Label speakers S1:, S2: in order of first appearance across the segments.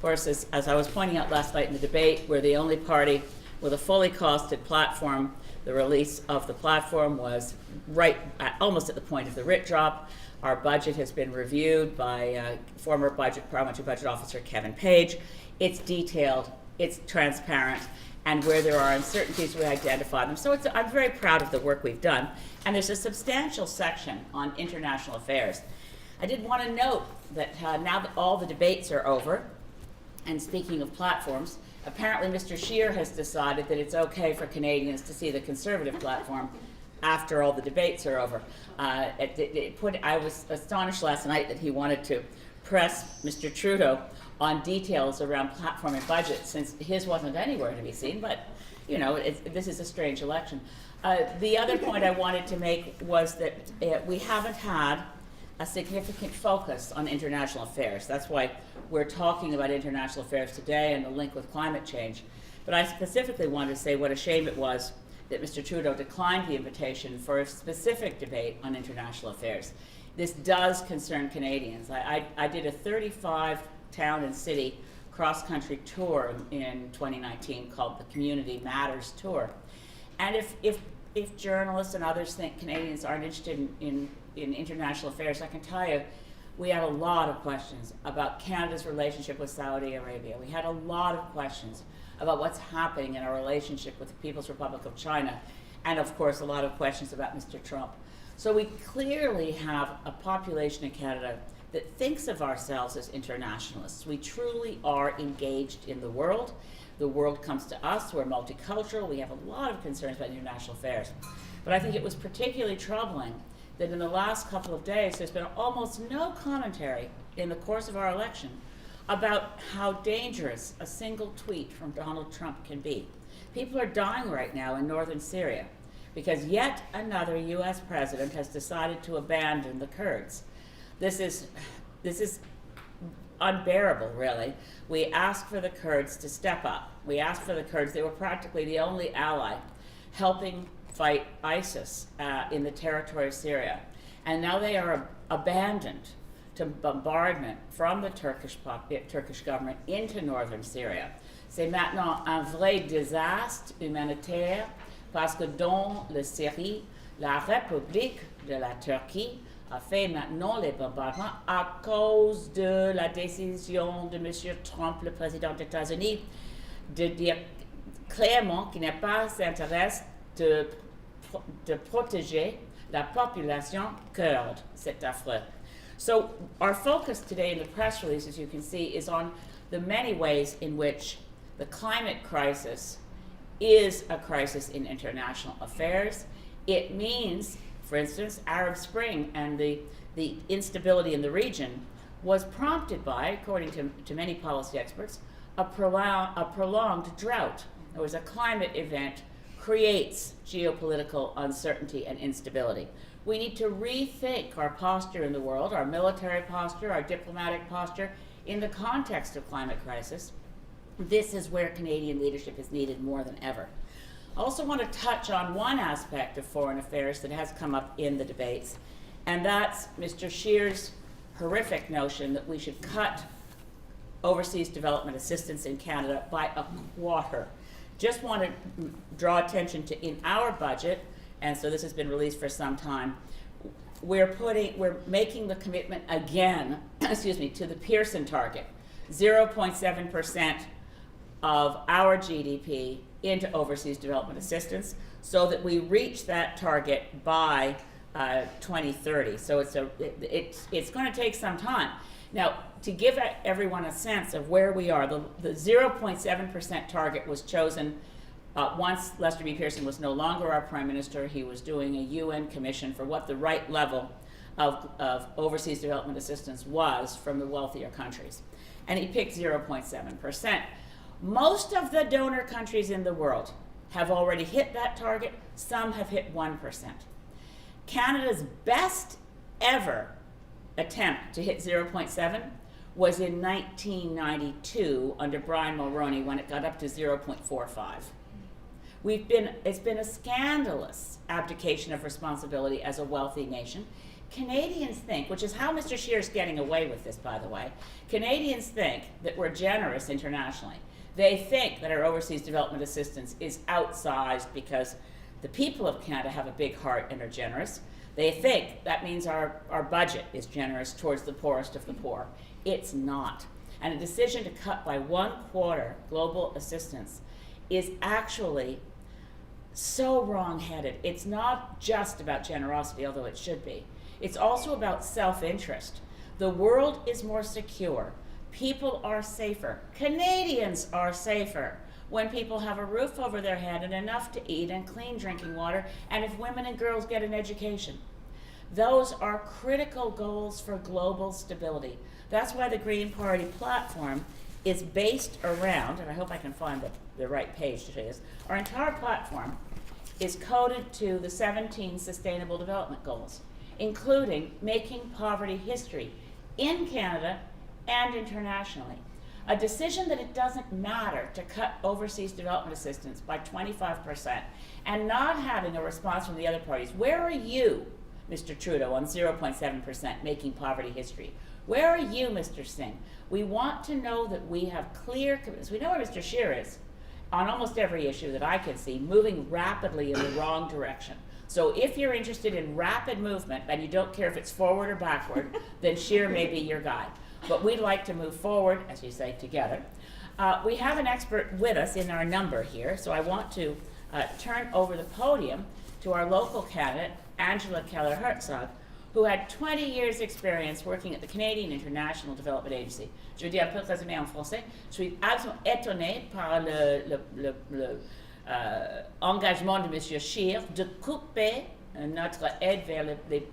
S1: course, as I was pointing out last night in the debate, we're the only party with a fully costed platform. The release of the platform was almost at the point of the writ drop. Our budget has been reviewed by former parliamentary budget officer Kevin Page. It's detailed, it's transparent, and where there are uncertainties, we identify them. So I'm very proud of the work we've done. And there's a substantial section on international affairs. I did want to note that now that all the debates are over, and speaking of platforms, apparently Mr. Scheer has decided that it's okay for Canadians to see the Conservative platform after all the debates are over. I was astonished last night that he wanted to press Mr. Trudeau on details around platform and budget, since his wasn't anywhere to be seen, but you know, this is a strange election. The other point I wanted to make was that we haven't had a significant focus on international affairs. That's why we're talking about international affairs today and the link with climate change. But I specifically wanted to say what a shame it was that Mr. Trudeau declined the invitation for a specific debate on international affairs. This does concern Canadians. I did a 35-town and city cross-country tour in 2019 called the Community Matters Tour. And if journalists and others think Canadians aren't interested in international affairs, I can tell you we had a lot of questions about Canada's relationship with Saudi Arabia. We had a lot of questions about what's happening in our relationship with the People's Republic of China, and of course a lot of questions about Mr. Trump. So we clearly have a population in Canada that thinks of ourselves as internationalists. We truly are engaged in the world. The world comes to us, we're multicultural, we have a lot of concerns about international affairs. But I think it was particularly troubling that in the last couple of days there's been almost no commentary in the course of our election about how dangerous a single tweet from Donald Trump can be. People are dying right now in northern Syria because yet another US president has decided to abandon the Kurds. This is unbearable, really. We asked for the Kurds to step up. We asked for the Kurds, they were practically the only ally helping fight ISIS in the territory of Syria. And now they are abandoned to bombardment from the Turkish government into northern Syria. C'est maintenant un vrai désastre humanitaire parce que dans la Syrie, la République de la Turquie a fait maintenant les bombardements à cause de la décision de M. Trump, le président des États-Unis, de dire clairement qu'il n'a pas intérêt de protéger la population kurde. C'est affreux. So our focus today in the press release, as you can see, is on the many ways in which the climate crisis is a crisis in international affairs. It means, for instance, Arab Spring and the instability in the region was prompted by, according to many policy experts, a prolonged drought. In other words, a climate event creates geopolitical uncertainty and instability. We need to rethink our posture in the world, our military posture, our diplomatic posture, in the context of climate crisis. This is where Canadian leadership is needed more than ever. I also want to touch on one aspect of foreign affairs that has come up in the debates, and that's Mr. Scheer's horrific notion that we should cut overseas development assistance in Canada by a quarter. Just want to draw attention to, in our budget, and so this has been released for some time, we're making the commitment again, to the Pearson target, 0.7% of our GDP into overseas development assistance, so that we reach that target by 2030. So it's going to take some time. Now, to give everyone a sense of where we are, the 0.7% target was chosen once Lester B. Pearson was no longer our Prime Minister. He was doing a UN commission for what the right level of overseas development assistance was from the wealthier countries. And he picked 0.7%. Most of the donor countries in the world have already hit that target. Some have hit 1%. Canada's best ever attempt to hit 0.7 was in 1992 under Brian Mulroney, when it got up to 0.45. It's been a scandalous abdication of responsibility as a wealthy nation. Canadians think, which is how Mr. Scheer's getting away with this, by the way, Canadians think that we're generous internationally. They think that our overseas development assistance is outsized because the people of Canada have a big heart and are generous. They think that means our budget is generous towards the poorest of the poor. It's not. And a decision to cut by 1/4 global assistance is actually so wrong-headed. It's not just about generosity, although it should be. It's also about self-interest. The world is more secure. People are safer. Canadians are safer when people have a roof over their head and enough to eat and clean drinking water, and if women and girls get an education. Those are critical goals for global stability. That's why the Green Party platform is based around, and I hope I can find the right page to say this, our entire platform is coded to the 17 Sustainable Development Goals, including making poverty history in Canada and internationally. A decision that it doesn't matter to cut overseas development assistance by 25% and not having a response from the other parties. Where are you, Mr. Trudeau, on 0.7% making poverty history? Where are you, Mr. Singh? We want to know that we have clear commitments. We know where Mr. Scheer is on almost every issue that I can see, moving rapidly in the wrong direction. So if you're interested in rapid movement and you don't care if it's forward or backward, then Scheer may be your guy. But we'd like to move forward, as you say, together. We have an expert with us in our number here, so I want to turn over the podium to our local candidate, Angela Keller-Herzog, who had 20 years experience working at the Canadian International Development Agency. Je veux dire un peu résumé en français. Je suis absolument étonnée par l'engagement de M. Scheer de couper notre aide vers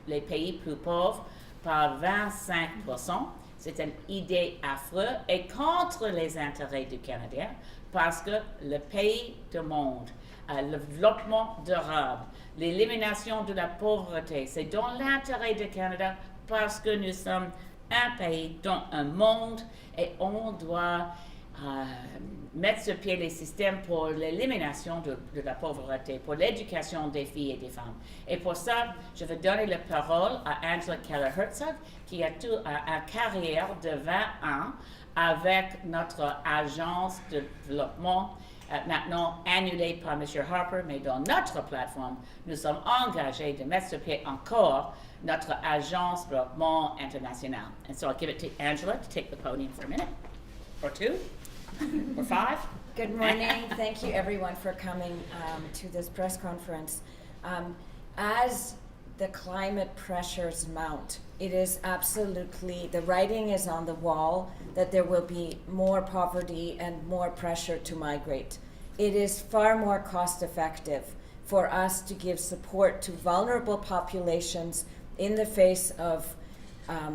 S1: les pays plus pauvres par 25%. C'est une idée affreuse et contre les intérêts du Canada parce que le pays demande le développement durable, l'élimination de la pauvreté. C'est dans l'intérêt du Canada parce que nous sommes un pays dans un monde et on doit mettre sur pied les systèmes pour l'élimination de la pauvreté, pour l'éducation des filles et des femmes. Et pour ça, je vais donner la parole à Angela Keller-Herzog, qui a une carrière de 20 ans avec notre agence de développement, maintenant annulée par M. Harper, mais dans notre plateforme, nous sommes engagés de mettre sur pied encore notre agence de développement international. And so I'll give it to Angela to take the podium for a minute, or two. Or 5?
S2: Good morning. Thank you, everyone, for coming to this press conference. As the climate pressures mount, it is absolutely, the writing is on the wall that there will be more poverty and more pressure to migrate. It is far more cost effective for us to give support to vulnerable populations in the face of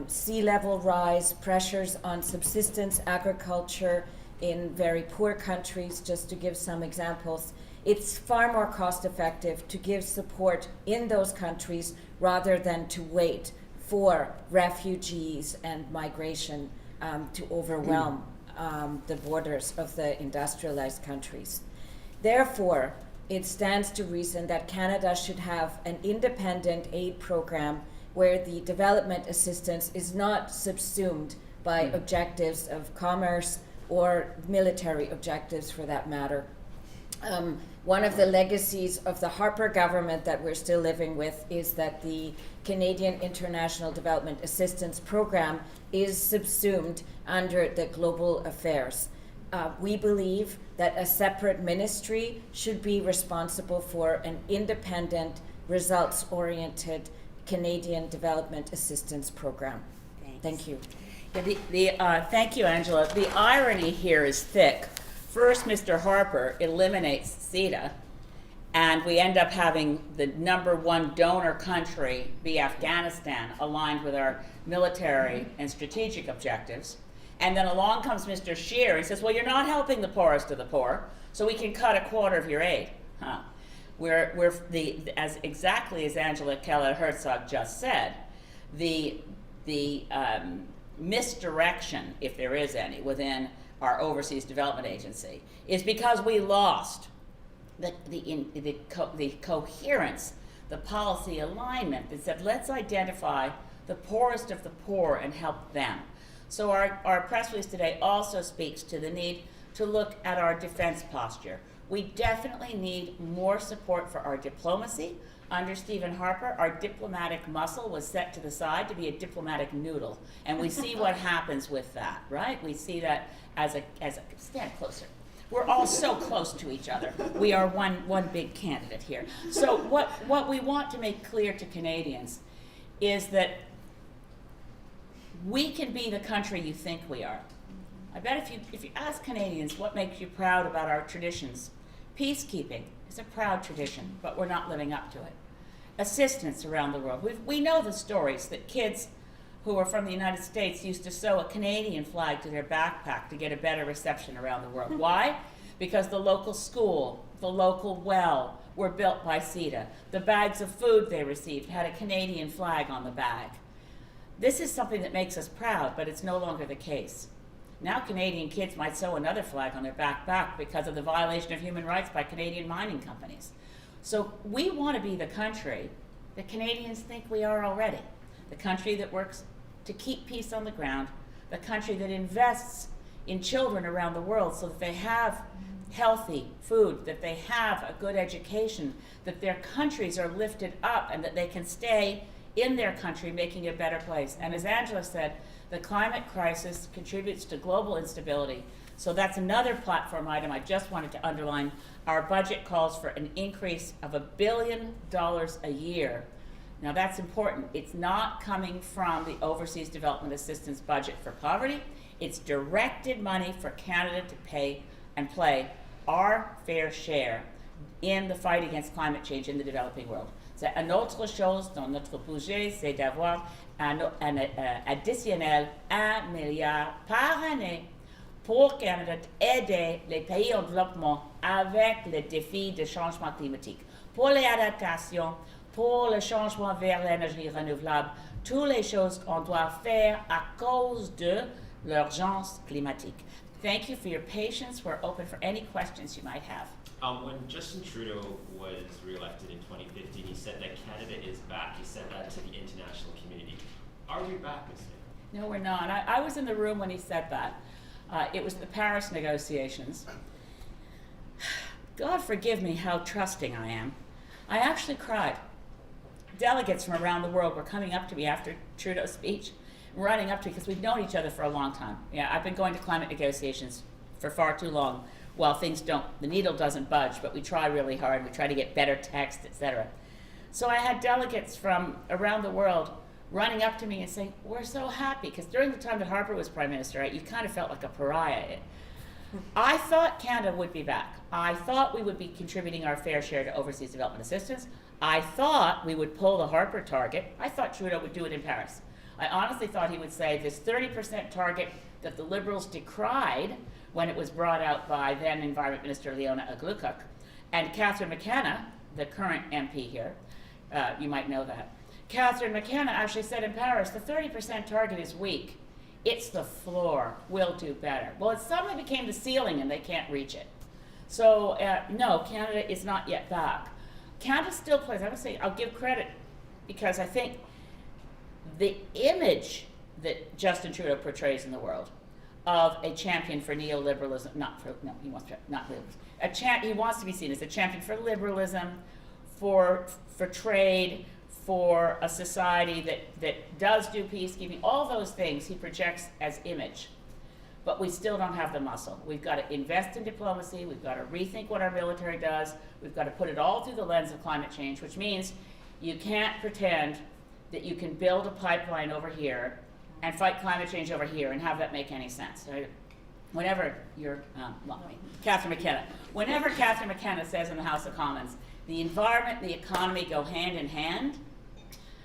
S2: sea level rise, pressures on subsistence agriculture, in very poor countries, just to give some examples. It's far more cost effective to give support in those countries rather than to wait for refugees and migration to overwhelm the borders of the industrialized countries. Therefore, it stands to reason that Canada should have an independent aid program where the development assistance is not subsumed by objectives of commerce or military objectives for that matter. One of the legacies of the Harper government that we're still living with is that the Canadian International Development Assistance Program is subsumed under the global affairs. We believe that a separate ministry should be responsible for an independent, results-oriented Canadian Development Assistance Program. Thank you.
S1: Thank you, Angela. The irony here is thick. First, Mr. Harper eliminates CETA, and we end up having the #1 donor country be Afghanistan, aligned with our military and strategic objectives. And then along comes Mr. Scheer and says, well, you're not helping the poorest of the poor, so we can cut 1/4 of your aid. As exactly as Angela Keller-Herzog just said, the misdirection, if there is any, within our overseas development agency is because we lost the coherence, the policy alignment that said let's identify the poorest of the poor and help them. So our press release today also speaks to the need to look at our defense posture. We definitely need more support for our diplomacy. Under Stephen Harper, our diplomatic muscle was set to the side to be a diplomatic noodle. And we see what happens with that, right? We see that as a stand closer. We're all so close to each other. We are one big candidate here. So what we want to make clear to Canadians is that we can be the country you think we are. I bet if you ask Canadians what makes you proud about our traditions, peacekeeping is a proud tradition, but we're not living up to it. Assistance around the world. We know the stories that kids who are from the United States used to sew a Canadian flag to their backpack to get a better reception around the world. Why? Because the local school, the local well were built by CETA. The bags of food they received had a Canadian flag on the bag. This is something that makes us proud, but it's no longer the case. Now Canadian kids might sew another flag on their backpack because of the violation of human rights by Canadian mining companies. So we want to be the country that Canadians think we are already. The country that works to keep peace on the ground, the country that invests in children around the world so that they have healthy food, that they have a good education, that their countries are lifted up and that they can stay in their country making it a better place. And as Angela said, the climate crisis contributes to global instability. So that's another platform item I just wanted to underline. Our budget calls for an increase of $1 billion a year. Now that's important. It's not coming from the Overseas Development Assistance budget for poverty. It's directed money for Canada to pay and play our fair share in the fight against climate change in the developing world. C'est une autre chose dans notre budget, c'est d'avoir un additionnel 1 milliard par année pour Canada aider les pays en développement avec les défis de changement climatique, pour les adaptations, pour le changement vers l'énergie renouvelable, toutes les choses qu'on doit faire à cause de l'urgence climatique. Thank you for your patience. We're open for any questions you might have.
S3: When Justin Trudeau was re-elected in 2015, he said that Canada is back. He said that to the international community. Are we back, Ms. Mayor?
S1: No, we're not. I was in the room when he said that. It was the Paris negotiations. God forgive me how trusting I am. I actually cried. Delegates from around the world were coming up to me after Trudeau's speech, running up to me because we've known each other for a long time. Yeah, I've been going to climate negotiations for far too long. While things don't, the needle doesn't budge, but we try really hard. We try to get better text, etc. So I had delegates from around the world running up to me and saying, we're so happy, because during the time that Harper was Prime Minister, right, you kind of felt like a pariah. I thought Canada would be back. I thought we would be contributing our fair share to overseas development assistance. I thought we would pull the Harper target. I thought Trudeau would do it in Paris. I honestly thought he would say this 30% target that the Liberals decried when it was brought out by then Environment Minister Leona Aglukkaq, and Catherine McKenna, the current MP here, you might know that. Catherine McKenna actually said in Paris, the 30% target is weak. It's the floor. We'll do better. Well, it suddenly became the ceiling and they can't reach it. So no, Canada is not yet back. Canada still plays, I would say, I'll give credit, because I think the image that Justin Trudeau portrays in the world of a champion for neoliberalism, he wants to be seen as a champion for liberalism, for trade, for a society that does do peacekeeping, all those things he projects as image. But we still don't have the muscle. We've got to invest in diplomacy, we've got to rethink what our military does, we've got to put it all through the lens of climate change, which means you can't pretend that you can build a pipeline over here and fight climate change over here and have that make any sense. Whenever Catherine McKenna says in the House of Commons, the environment and the economy go hand in hand,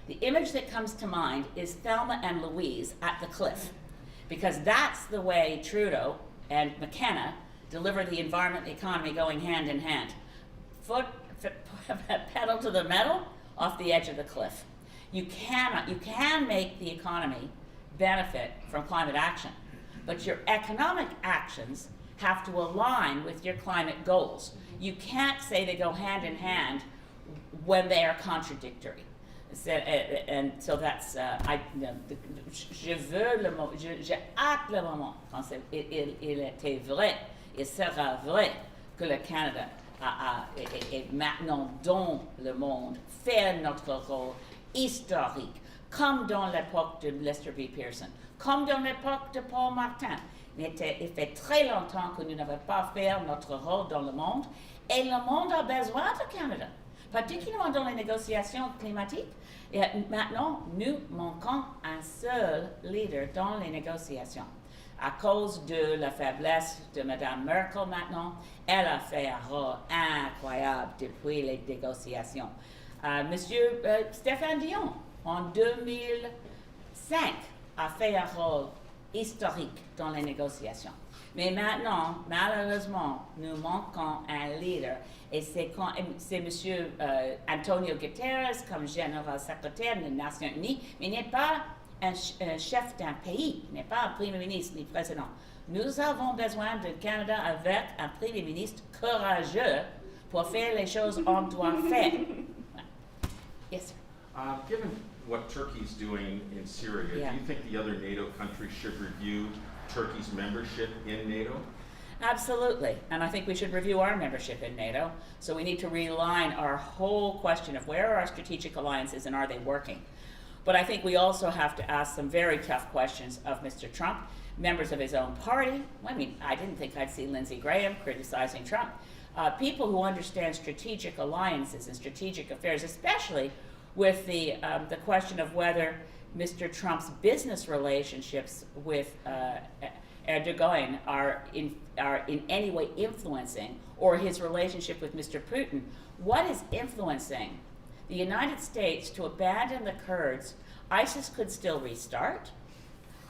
S1: the image that comes to mind is Thelma and Louise at the cliff, because that's the way Trudeau and McKenna deliver the environment and the economy going hand in hand. Pedal to the metal off the edge of the cliff. You can make the economy benefit from climate action, but your economic actions have to align with your climate goals. You can't say they go hand in hand when they are contradictory. And so that's, je veux le moment, j'ai hâte le moment quand il était vrai, il sera vrai que le Canada est maintenant dans le monde, fait notre rôle historique, comme dans l'époque de Lester B. Pearson, comme dans l'époque de Paul Martin. Il fait très longtemps que nous n'avons pas fait notre rôle dans le monde, et le monde a besoin du Canada, particulièrement dans les négociations climatiques. Et maintenant, nous manquons un seul leader dans les négociations. À cause de la faiblesse de Mme Merkel maintenant, elle a fait un rôle incroyable depuis les négociations. Monsieur Stéphane Dion, en 2005, a fait un rôle historique dans les négociations. Mais maintenant, malheureusement, nous manquons un leader. Et c'est monsieur Antonio Guterres comme général secrétaire des Nations Unies, mais il n'est pas un chef d'un pays, il n'est pas un premier ministre ni président. Nous avons besoin du Canada avec un premier ministre courageux pour faire les choses qu'on doit faire. Yes, sir.
S4: Given what Turkey's doing in Syria,
S1: Yeah.
S4: do you think the other NATO countries should review Turkey's membership in NATO?
S1: Absolutely, and I think we should review our membership in NATO. So we need to realign our whole question of where are our strategic alliances and are they working? But I think we also have to ask some very tough questions of Mr. Trump, members of his own party. I mean, I didn't think I'd see Lindsey Graham criticizing Trump. People who understand strategic alliances and strategic affairs, especially with the question of whether Mr. Trump's business relationships with Erdogan are in any way influencing, or his relationship with Mr. Putin. What is influencing the United States to abandon the Kurds? ISIS could still restart.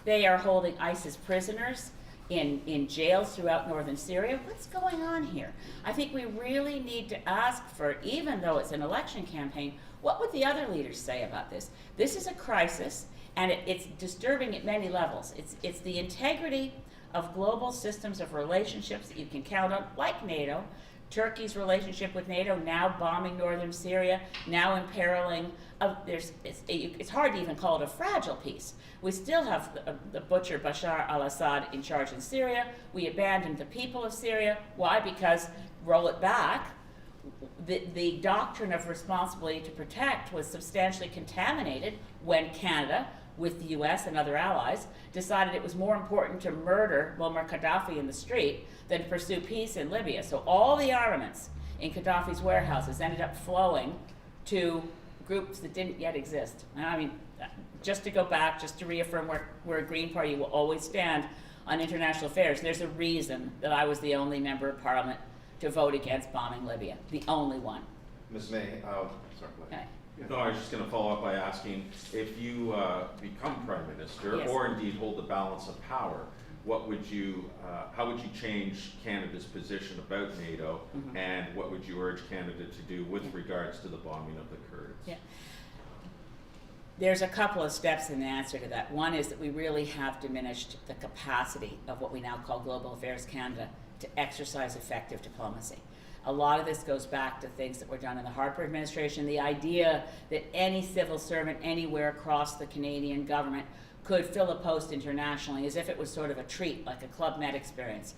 S1: They are holding ISIS prisoners in jails throughout northern Syria. What's going on here? I think we really need to ask for, even though it's an election campaign, what would the other leaders say about this? This is a crisis, and it's disturbing at many levels. It's the integrity of global systems of relationships that you can count on, like NATO. Turkey's relationship with NATO, now bombing northern Syria, now imperiling. It's hard to even call it a fragile peace. We still have the butcher Bashar al-Assad in charge in Syria. We abandoned the people of Syria. Why? Because, roll it back, the doctrine of responsibility to protect was substantially contaminated when Canada, with the US and other allies, decided it was more important to murder Muammar Gaddafi in the street than to pursue peace in Libya. So all the armaments in Gaddafi's warehouses ended up flowing to groups that didn't yet exist. And I mean, just to go back, just to reaffirm where a Green Party will always stand on international affairs, there's a reason that I was the only member of Parliament to vote against bombing Libya, the only one.
S5: Ms. May, sorry, go ahead.
S4: No, I was just going to follow up by asking, if you become Prime Minister,
S1: Yes.
S4: or indeed hold the balance of power, what would you, how would you change Canada's position about NATO, and what would you urge Canada to do with regards to the bombing of the Kurds?
S1: Yeah. There's a couple of steps in the answer to that. One is that we really have diminished the capacity of what we now call Global Affairs Canada to exercise effective diplomacy. A lot of this goes back to things that were done in the Harper administration, the idea that any civil servant anywhere across the Canadian government could fill a post internationally as if it was sort of a treat, like a Club Med experience.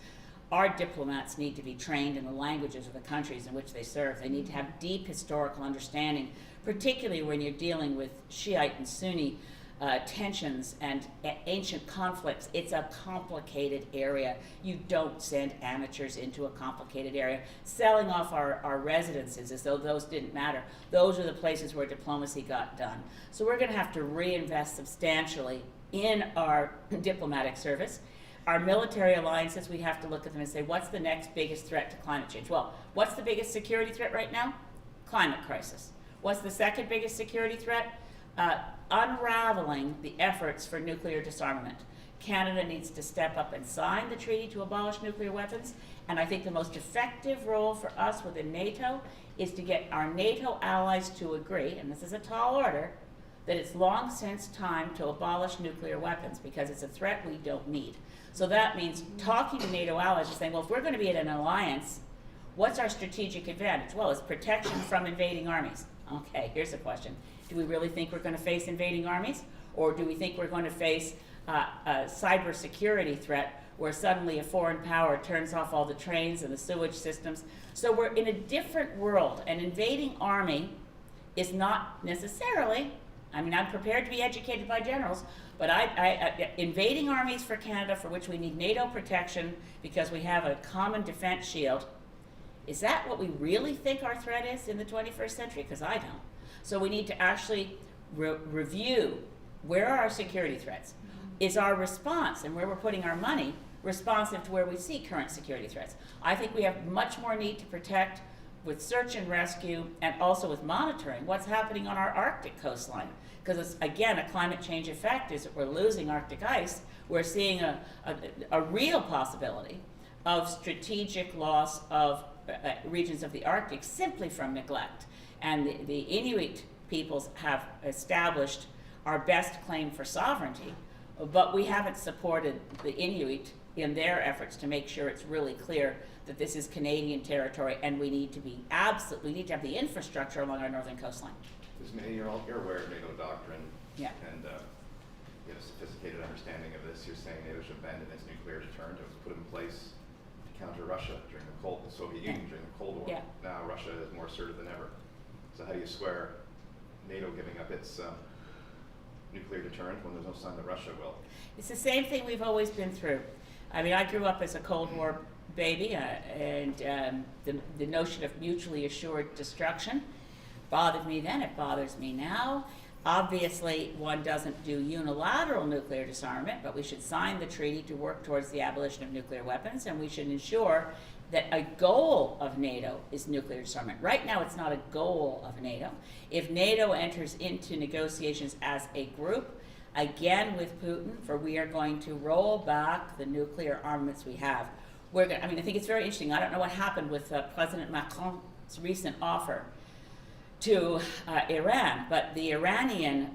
S1: Our diplomats need to be trained in the languages of the countries in which they serve. They need to have deep historical understanding, particularly when you're dealing with Shiite and Sunni tensions and ancient conflicts. It's a complicated area. You don't send amateurs into a complicated area. Selling off our residences as though those didn't matter. Those are the places where diplomacy got done. So we're going to have to reinvest substantially in our diplomatic service. Our military alliances, we have to look at them and say, what's the next biggest threat to climate change? Well, what's the biggest security threat right now? Climate crisis. What's the second biggest security threat? Unraveling the efforts for nuclear disarmament. Canada needs to step up and sign the treaty to abolish nuclear weapons, and I think the most effective role for us within NATO is to get our NATO allies to agree, and this is a tall order, that it's long since time to abolish nuclear weapons because it's a threat we don't need. So that means talking to NATO allies and saying, well, if we're going to be in an alliance, what's our strategic advantage? Well, it's protection from invading armies. Okay, here's a question. Do we really think we're going to face invading armies? Or do we think we're going to face a cybersecurity threat where suddenly a foreign power turns off all the trains and the sewage systems? So we're in a different world. An invading army is not necessarily, I mean, I'm prepared to be educated by generals, but invading armies for Canada, for which we need NATO protection because we have a common defense shield, is that what we really think our threat is in the 21st century? Because I don't. So we need to actually review where are our security threats. Is our response and where we're putting our money responsive to where we see current security threats? I think we have much more need to protect with search and rescue and also with monitoring what's happening on our Arctic coastline. Because it's, again, a climate change effect is that we're losing Arctic ice. We're seeing a real possibility of strategic loss of regions of the Arctic simply from neglect. And the Inuit peoples have established our best claim for sovereignty, but we haven't supported the Inuit in their efforts to make sure it's really clear that this is Canadian territory and we need to have the infrastructure along our northern coastline.
S5: Ms. May, you're aware of NATO doctrine.
S1: Yeah.
S5: And you have a sophisticated understanding of this. You're saying NATO should abandon its nuclear deterrent. It was put in place to counter Russia during the Soviet Union during the Cold War.
S1: Yeah.
S5: Now Russia is more assertive than ever. So how do you square NATO giving up its nuclear deterrent when there's no sign that Russia will?
S1: It's the same thing we've always been through. I mean, I grew up as a Cold War baby, and the notion of mutually assured destruction bothered me then, it bothers me now. Obviously, one doesn't do unilateral nuclear disarmament, but we should sign the treaty to work towards the abolition of nuclear weapons, and we should ensure that a goal of NATO is nuclear disarmament. Right now, it's not a goal of NATO. If NATO enters into negotiations as a group, again with Putin, for we are going to roll back the nuclear armaments we have. I think it's very interesting. I don't know what happened with President Macron's recent offer to Iran, but the Iranian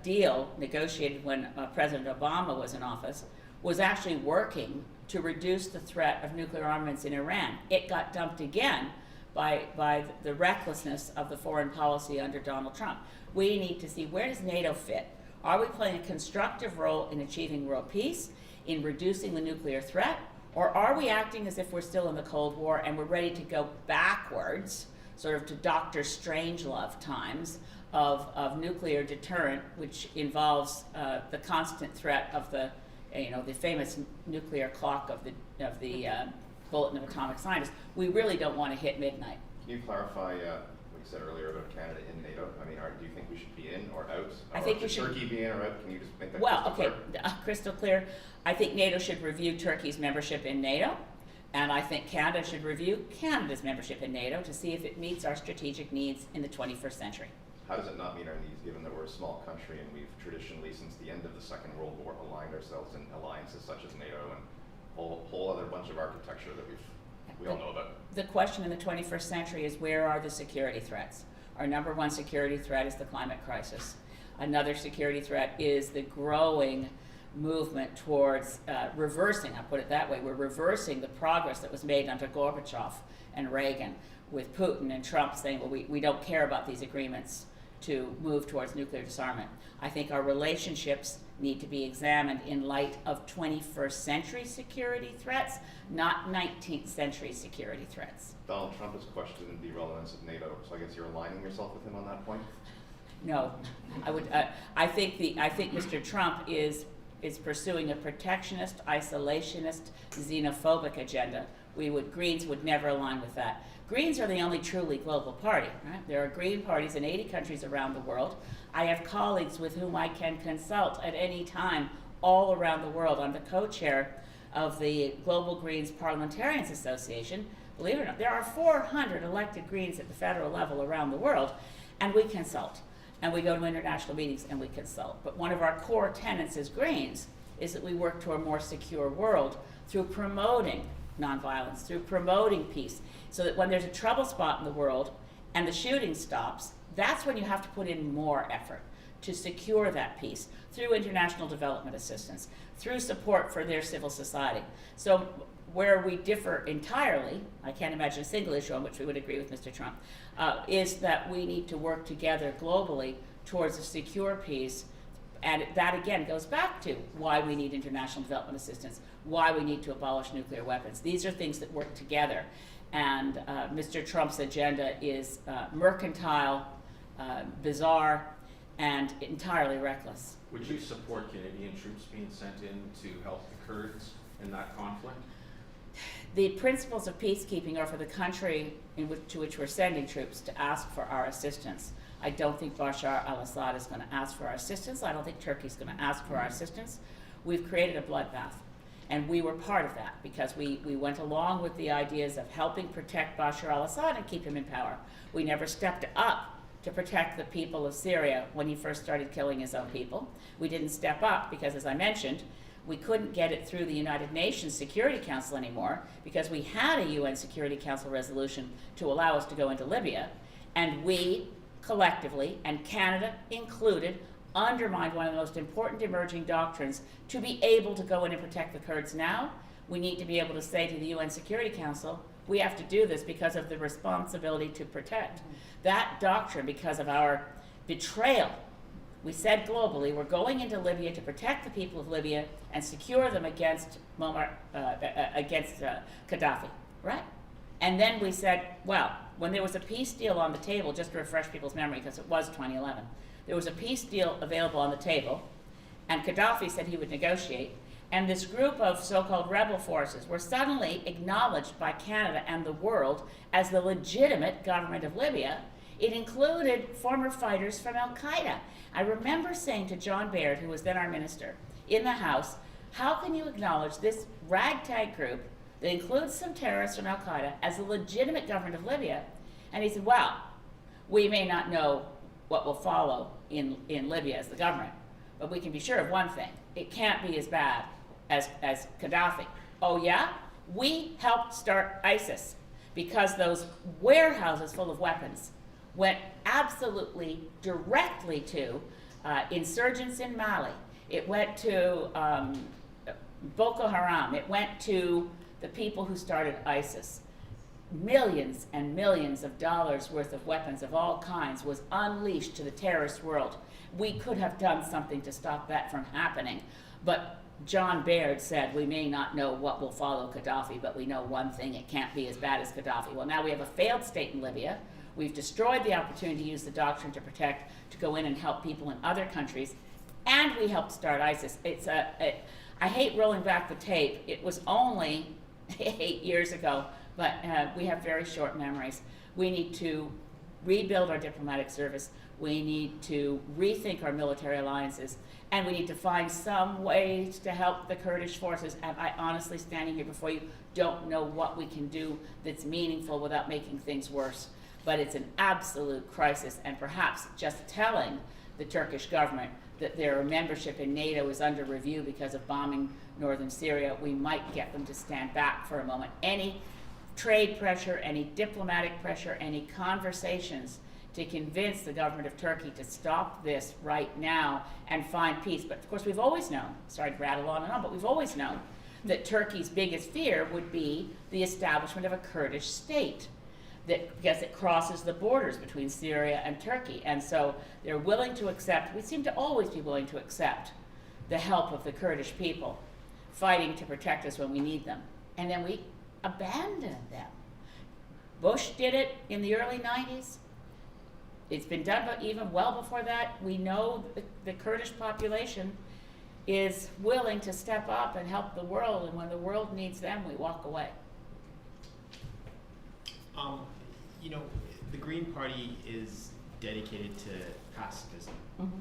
S1: deal negotiated when President Obama was in office was actually working to reduce the threat of nuclear armaments in Iran. It got dumped again by the recklessness of the foreign policy under Donald Trump. We need to see, where does NATO fit? Are we playing a constructive role in achieving world peace, in reducing the nuclear threat, or are we acting as if we're still in the Cold War and we're ready to go backwards, sort of to Dr. Strangelove times of nuclear deterrent, which involves the constant threat of the famous nuclear clock of the Bulletin of Atomic Scientists? We really don't want to hit midnight.
S5: Can you clarify what you said earlier about Canada in NATO? I mean, do you think we should be in or out?
S1: I think we should.
S5: Turkey be in or out? Can you just make that
S1: crystal
S5: clear?
S1: Crystal clear. I think NATO should review Turkey's membership in NATO, and I think Canada should review Canada's membership in NATO to see if it meets our strategic needs in the 21st century.
S5: How does it not meet our needs, given that we're a small country and we've traditionally, since the end of the Second World War, aligned ourselves in alliances such as NATO and a whole other bunch of architecture that we all know about?
S1: The question in the 21st century is, where are the security threats? Our number one security threat is the climate crisis. Another security threat is the growing movement towards reversing, I'll put it that way, we're reversing the progress that was made under Gorbachev and Reagan, with Putin and Trump saying, well, we don't care about these agreements to move towards nuclear disarmament. I think our relationships need to be examined in light of 21st century security threats, not 19th century security threats.
S5: Donald Trump has questioned the relevance of NATO, so I guess you're aligning yourself with him on that point?
S1: No, I would. I think Mr. Trump is pursuing a protectionist, isolationist, xenophobic agenda. Greens would never align with that. Greens are the only truly global party, right? There are Green parties in 80 countries around the world. I have colleagues with whom I can consult at any time all around the world. I'm the co-chair of the Global Greens Parliamentarians Association. Believe it or not, there are 400 elected Greens at the federal level around the world, and we consult. And we go to international meetings and we consult. But one of our core tenets as Greens is that we work to a more secure world through promoting nonviolence, through promoting peace, so that when there's a trouble spot in the world and the shooting stops, that's when you have to put in more effort to secure that peace through international development assistance, through support for their civil society. So where we differ entirely, I can't imagine a single issue on which we would agree with Mr. Trump, is that we need to work together globally towards a secure peace. And that again goes back to why we need international development assistance, why we need to abolish nuclear weapons. These are things that work together. And Mr. Trump's agenda is mercantile, bizarre, and entirely reckless.
S4: Would you support Canadian troops being sent in to help the Kurds in that conflict?
S1: The principles of peacekeeping are for the country to which we're sending troops to ask for our assistance. I don't think Bashar al-Assad is going to ask for our assistance. I don't think Turkey's going to ask for our assistance. We've created a bloodbath, and we were part of that because we went along with the ideas of helping protect Bashar al-Assad and keep him in power. We never stepped up to protect the people of Syria when he first started killing his own people. We didn't step up because, as I mentioned, we couldn't get it through the United Nations Security Council anymore because we had a UN Security Council resolution to allow us to go into Libya, and we collectively, and Canada included, undermined one of the most important emerging doctrines to be able to go in and protect the Kurds now. We need to be able to say to the UN Security Council, we have to do this because of the responsibility to protect. That doctrine, because of our betrayal, we said globally, we're going into Libya to protect the people of Libya and secure them against Gaddafi, right? And then we said, well, when there was a peace deal on the table, just to refresh people's memory, because it was 2011, there was a peace deal available on the table, and Gaddafi said he would negotiate, and this group of so-called rebel forces were suddenly acknowledged by Canada and the world as the legitimate government of Libya. It included former fighters from Al-Qaeda. I remember saying to John Baird, who was then our minister, in the House, how can you acknowledge this ragtag group that includes some terrorists from Al-Qaeda as the legitimate government of Libya? And he said, well, we may not know what will follow in Libya as the government, but we can be sure of one thing. It can't be as bad as Gaddafi. Oh yeah? We helped start ISIS because those warehouses full of weapons went absolutely directly to insurgents in Mali. It went to Boko Haram. It went to the people who started ISIS. Millions and millions of dollars worth of weapons of all kinds was unleashed to the terrorist world. We could have done something to stop that from happening, but John Baird said, we may not know what will follow Gaddafi, but we know one thing, it can't be as bad as Gaddafi. Well, now we have a failed state in Libya. We've destroyed the opportunity to use the doctrine to protect, to go in and help people in other countries, and we helped start ISIS. I hate rolling back the tape. It was only 8 years ago, but we have very short memories. We need to rebuild our diplomatic service. We need to rethink our military alliances, and we need to find some ways to help the Kurdish forces. And I honestly, standing here before you, don't know what we can do that's meaningful without making things worse. But it's an absolute crisis, and perhaps just telling the Turkish government that their membership in NATO is under review because of bombing northern Syria, we might get them to stand back for a moment. Any trade pressure, any diplomatic pressure, any conversations to convince the government of Turkey to stop this right now and find peace. But of course we've always known, sorry to rattle on and on, but we've always known that Turkey's biggest fear would be the establishment of a Kurdish state, because it crosses the borders between Syria and Turkey. And so they're willing to accept, we seem to always be willing to accept the help of the Kurdish people fighting to protect us when we need them. And then we abandon them. Bush did it in the early 90s. It's been done but even well before that. We know the Kurdish population is willing to step up and help the world, and when the world needs them, we walk away.
S3: You know, the Green Party is dedicated to pacifism.
S1: Mm-hmm.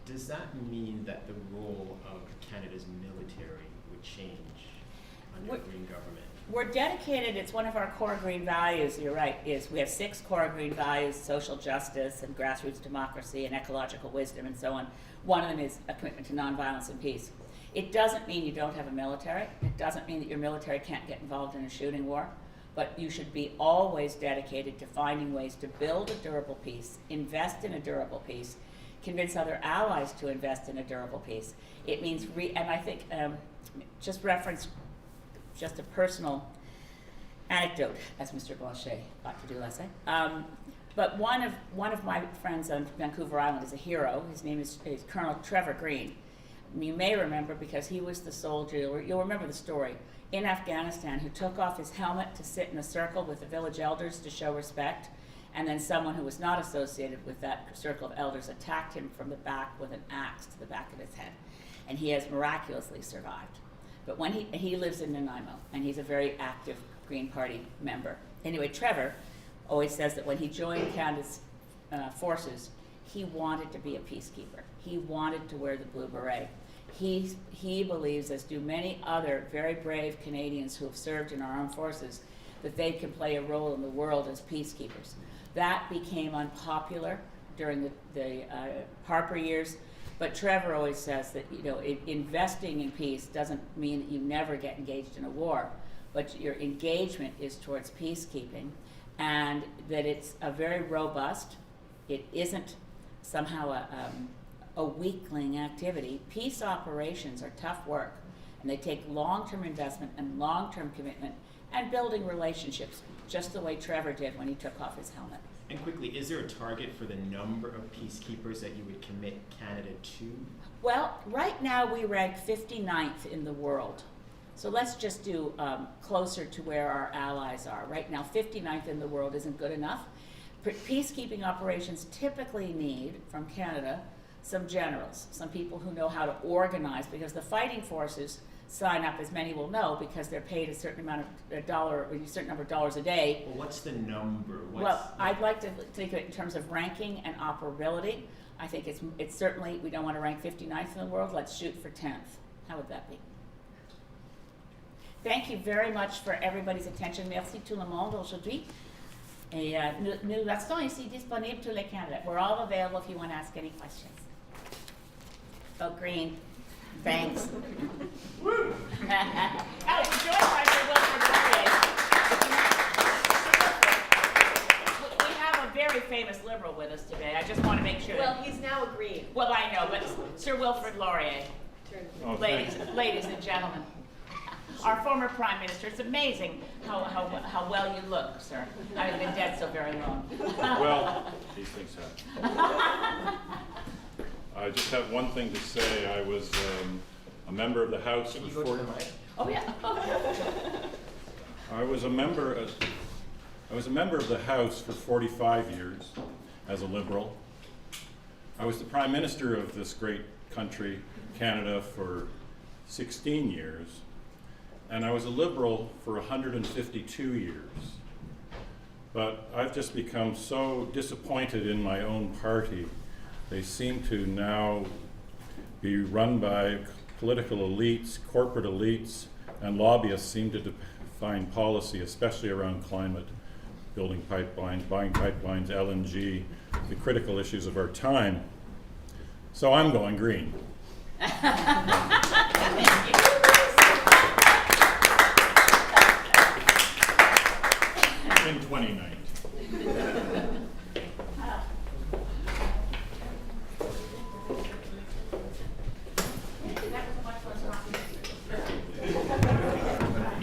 S3: Does that mean that the role of Canada's military would change under Green government?
S1: We're dedicated, it's one of our core Green values, you're right, is we have 6 core Green values: social justice and grassroots democracy and ecological wisdom and so on. One of them is a commitment to nonviolence and peace. It doesn't mean you don't have a military. It doesn't mean that your military can't get involved in a shooting war. But you should be always dedicated to finding ways to build a durable peace, invest in a durable peace, convince other allies to invest in a durable peace. It means, and I think, just reference just a personal anecdote, as Mr. Blanchet got to do last night. But one of my friends on Vancouver Island is a hero. His name is Colonel Trevor Green. You may remember because he was the soldier, you'll remember the story, in Afghanistan who took off his helmet to sit in a circle with the village elders to show respect, and then someone who was not associated with that circle of elders attacked him from the back with an axe to the back of his head. And he has miraculously survived. But when he lives in Nanaimo, and he's a very active Green Party member. Anyway, Trevor always says that when he joined Canada's forces, he wanted to be a peacekeeper. He wanted to wear the blue beret. He believes, as do many other very brave Canadians who have served in our armed forces, that they can play a role in the world as peacekeepers. That became unpopular during the Harper years, but Trevor always says that investing in peace doesn't mean that you never get engaged in a war, but your engagement is towards peacekeeping, and that it's a very robust, it isn't somehow a weakling activity. Peace operations are tough work, and they take long-term investment and long-term commitment and building relationships, just the way Trevor did when he took off his helmet.
S3: And quickly, is there a target for the number of peacekeepers that you would commit Canada to?
S1: Well, right now we rank 59th in the world. So let's just do closer to where our allies are. Right now, 59th in the world isn't good enough. Peacekeeping operations typically need, from Canada, some generals, some people who know how to organize, because the fighting forces sign up, as many will know, because they're paid a certain amount of a certain number of dollars a day.
S3: Well, what's the number?
S1: I'd like to think of it in terms of ranking and operability. I think it's certainly, we don't want to rank 59th in the world. Let's shoot for 10th. How would that be? Thank you very much for everybody's attention. Merci tout le monde aujourd'hui. Et nous restons ici disponibles tous les candidates. We're all available if you want to ask any questions. Vote green. Thanks. Alex, joined by Sir Wilfrid Laurier. We have a very famous Liberal with us today. I just want to make sure.
S6: Well, he's now a Green.
S1: Well, I know, but Sir Wilfrid Laurier.
S6: Oh,
S1: Ladies and gentlemen. Our former Prime Minister. It's amazing how well you look, sir. I've been dead so very long.
S7: Well, these things happen. I just have one thing to say. I was a member of the House
S3: Can you
S7: for
S3: go to the mic?
S1: Oh yeah.
S7: I was a member of the House for 45 years as a Liberal. I was the Prime Minister of this great country, Canada, for 16 years. And I was a Liberal for 152 years. But I've just become so disappointed in my own party. They seem to now be run by political elites, corporate elites, and lobbyists seem to define policy, especially around climate, building pipelines, buying pipelines, LNG, the critical issues of our time. So I'm going green. In 2019.